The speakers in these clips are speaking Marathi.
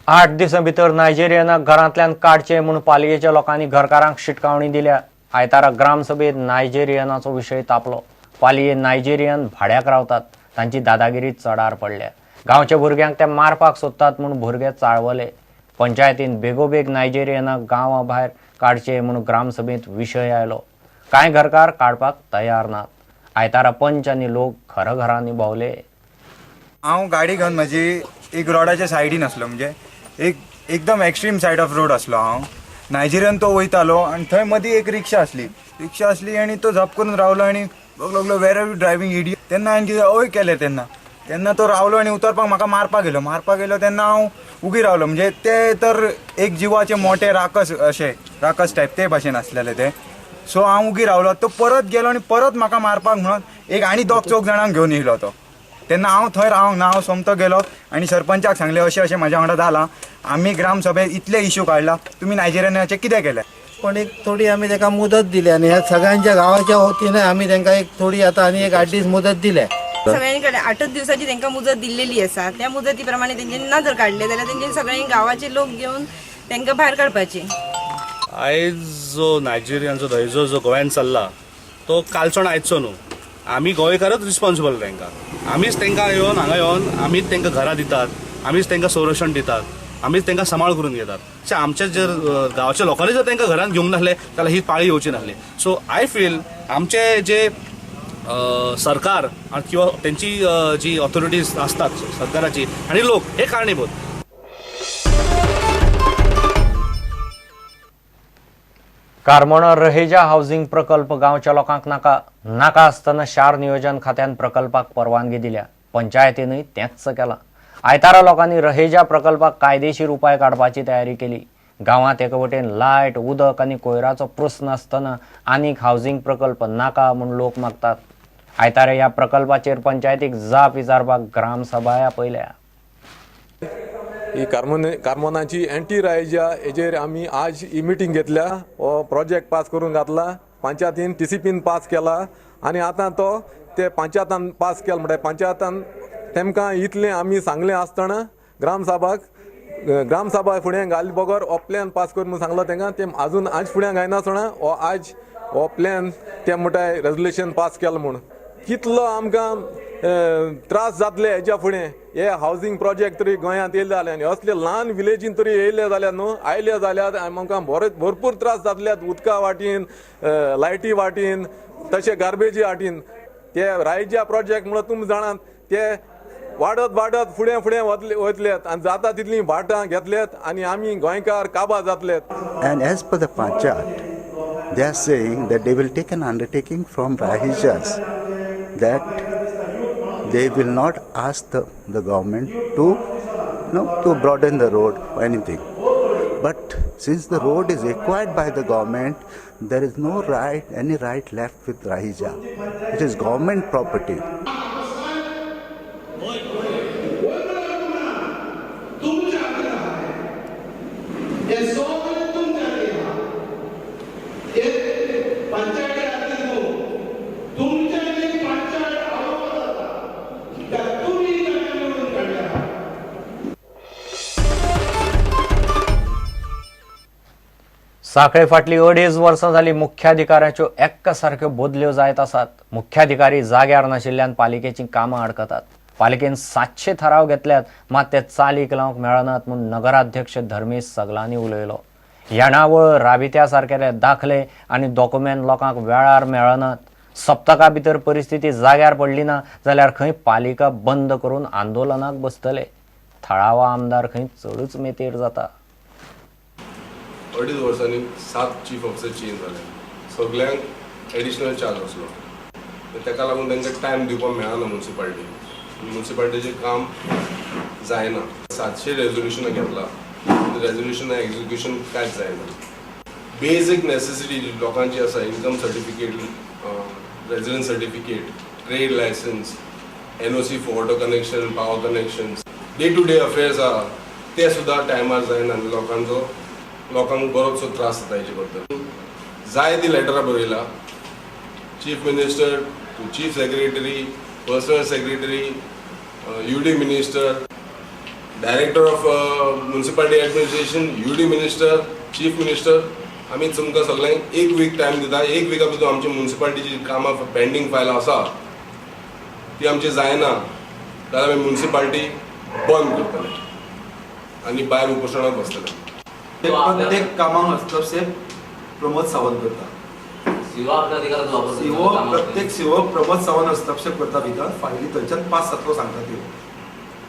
8 दिसां भितर नायजेरियनाक घरांतल्यान काडचे म्हूण पालिकेच्या लोकांनी घरकारांक शिटकावणी दिल्या। आयतारा ग्रामसभेत नायजेरियनाचो विशय तापलो। पालियेंत नायजेरियन भाड्याक रावतात, तांची दादागिरी चडार पडल्या। गांवच्या भुरग्यांक ते मारपाक सोदतात म्हूण भुरगे चाळवले। पंचायतीन बेगोबेग नायजेरियनाक गांवा भायर काडचे म्हूण ग्रामसभेत विशय आयलो। कांय घरकार काडपाक तयार नात। आयतारा पंच आनी लोक घरांनी भोंवले। हांव गाडी घेवन म्हजी एक रोडाच्या सायडीन आसलो, म्हणजे एकदम एक्स्ट्रीम सायड ऑफ रोड आसलो। हांव नायजेरियन तो वयतालो आनी थंय मदीं एक रिक्षा आसली आनी तो झप करून रावलो आनी लागलो वेर आर यू ड्रायव्हिंग इडियट। तेन्ना हांवें कितें ओय केलें। तेन्ना तो रावलो आनी उतरपाक म्हाका मारपाक गेलो तेन्ना हांव उगी रावलो। म्हणजे ते तर एक जिवाचे मोठे राकस टायप ते भाशेन आसलेले ते। सो हांव उगी रावलो, तो परत गेलो आनी परत म्हाका मारपाक म्हणून एक आनी 2-4 जाणांक घेवन येयलो तो। तेन्ना हांव थंय रावंक ना, हांव सोमतो गेलो आनी सरपंचाक सांगलें अशें म्हाज्या वांगडा जालां। आमी ग्रामसभेत इतले इश्यू काडला, तुमी नायजेरियनाचे कितें केलें? पण एक थोडी आमी ताका मुदत दिली आनी ह्या सगळ्यांच्या गांवाच्या वतीन आमी तांकां एक थोडी आतां आनी एक 8 दीस मुदत दिल्या। सगळ्यांकडे 8 दिवसाची तांकां मुदत दिल्लेली आसा। त्या मुदती प्रमाणे तेंच्यांनी ना जर काडले जाल्यार तेंच्यांनी सगळ्यांनी गांवाचे लोक घेवन तांकां भायर काडपाचे। आयज जो नायजेरियनचो धैर्य जो गोंयांत चल्ला तो कालचो आयचो न्हू। आमी गोंयकारच रिस्पॉन्सिबल तांकां। आमीच तांकां हांगा येवन आमीच तांकां घरां दितात, आमीच तांकां संरक्षण दितात, आमीच तांकां सांबाळ करून घेतात। आमच्या जर गांवच्या लोकांनी जर तांकां घरांत घेवंक नासले जाल्यार ही पाळी येवची नासली। सो आय फील आमचे जे सरकार किंवा त्यांची जी ऑथॉरिटीज असतात सरकाराची आणि लोक हे कारणीभूत। कारमोणा रहेजा हाऊसिंग प्रकल्प गांवच्या लोकांक नाका आसतना शार नियोजन खात्यान प्रकल्पाक परवानगी दिल्या। पंचायतीनूय तेंच केलां। आयतारा लोकांनी रहेजा प्रकल्पाक कायदेशीर उपाय काडपाची तयारी केली। गांवांत एके वटेन लायट, उदक आनी कोयराचो प्रस्न आसतना आनीक हाऊसिंग प्रकल्प नाका म्हूण लोक मागतात। आयतारा ह्या प्रकल्पाचेर पंचायतीक जाप विचारपाक ग्रामसभा आपयल्या। ही कार्मोनाची एंटी रायजा हेजेर आमी आज ही मिटींग घेतल्या। हो प्रोजेक्ट पास करून घातला, पंचायतीन TCPन पास केला आनी आतां तो ते पंचायतान पास केला। म्हणल्यार पंचायतान तेमकां इतलें आमी सांगलें आसतना ग्रामसभा फुडें घाली बगर हो प्लॅन पास कर म्हूण सांगलो तेंकां। ते आजून आज फुडें घायनासतना हो प्लॅन ते म्हणटाय रेजोल्युशन पास केला म्हूण। कितलो आमकां त्रास जातले हेच्या फुडें हे हावजींग प्रोजेक्ट तरी गोंयांत येयले जाल्यार आनी असले ल्हान विलेजीन तरी येयले जाल्यार न्हू आयले जाल्यार आमकां भरपूर त्रास जातल्यात। उदका वाटेन, लायटी वाटेन, तशें गार्बेजी वाटेन। ते रायजा प्रोजेक्ट म्हणून तुमी जाणात ते वाडत फुडें वतलेत आनी जाता तितलीं भाटां घेतलेत आनी आमी गोंयकार काबार जातलेत। And as per the Panchayat, they are saying that they will take an undertaking from Rahijas that they will not ask the government to broaden the road or anything. But since the road is acquired by the government, there is no any right left with Rahija. It is government property. साखळे फाटली 2.5 वर्सां जाली मुख्याधिकाऱ्याच्यो एक्का सारक्यो बदल्यो जायत आसात। मुख्याधिकारी जाग्यार नाशिल्ल्यान पालिकेची कामां अडकतात। पालिकेन 700 थाराव घेतल्यात, मात ते चालीक लावंक मेळनात म्हूण नगराध्यक्ष धर्मेश सगलांनी उलयलो। येणावळ, राबित्या सारकेले दाखले आनी डॉक्युमेंट लोकांक वेळार मेळनात। सप्तका भितर परिस्थिती जाग्यार पडली ना जाल्यार खंय पालिका बंद करून आंदोलनाक बसतले। थळावा आमदार खंय चडूच मेतेर जाता। 2.5 वर्सांनी 7 चीफ ऑफिसर चेंज जाले, सगळ्यांक एडिशनल चार्ज आसलो। ताका लागून तांकां टायम दिवपाक मेळना म्युन्सिपालिटीचें काम जायना। 700 रेजोल्युशनां घेतला, रेजोल्युशनां एक्झिक्युशन कांयच जायना। बेजीक नेसेसिटी लोकांची आसा, income certificate, residence certificate, trade licence, NOC for water connection, power connections, day to day affairs आहा ते सुद्दां टायमार जायना आनी लोकांक बरोचसो त्रास जाता हेजे बद्दल। जाय ती लेटरां बरयला, chief minister to chief secretary, personal secretary, UD minister, director of municipality administration, UD minister, chief minister, आमी तुमकां सगळ्यांक 1 वीक टायम दिता. 1 विका भितर आमची म्युन्सिपालिटीची कामां पेंडींग फायल आसा ती आमची जायना जाल्यार आमी म्युन्सिपालिटी बंद करतले आनी भायर उपोशणाक बसतले. प्रत्येक कामाक हस्तक्षेप प्रमोद सावंत करता. सीओ प्रत्येक सीओ प्रमोद सावंत हस्तक्षेप करता भितर फायली थंयच्यान पास जातलो सांगता त्यो.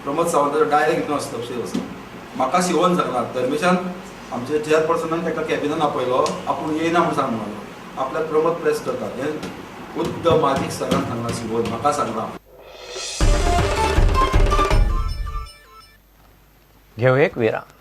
प्रमोद सावंत डायरेक्ट हितून हस्तक्षेप आसा. म्हाका सीओन सांगला धर्मेशान आमचे चेअरपर्सनान ताका कॅबिनान आपयलो, आपूण येयना म्हूण सांग म्हणलो. आपल्याक प्रमोद प्रेस करता हें खुद्द माजीक सरान सांगला सीओन, म्हाका सांगला. घेऊ एक विराम.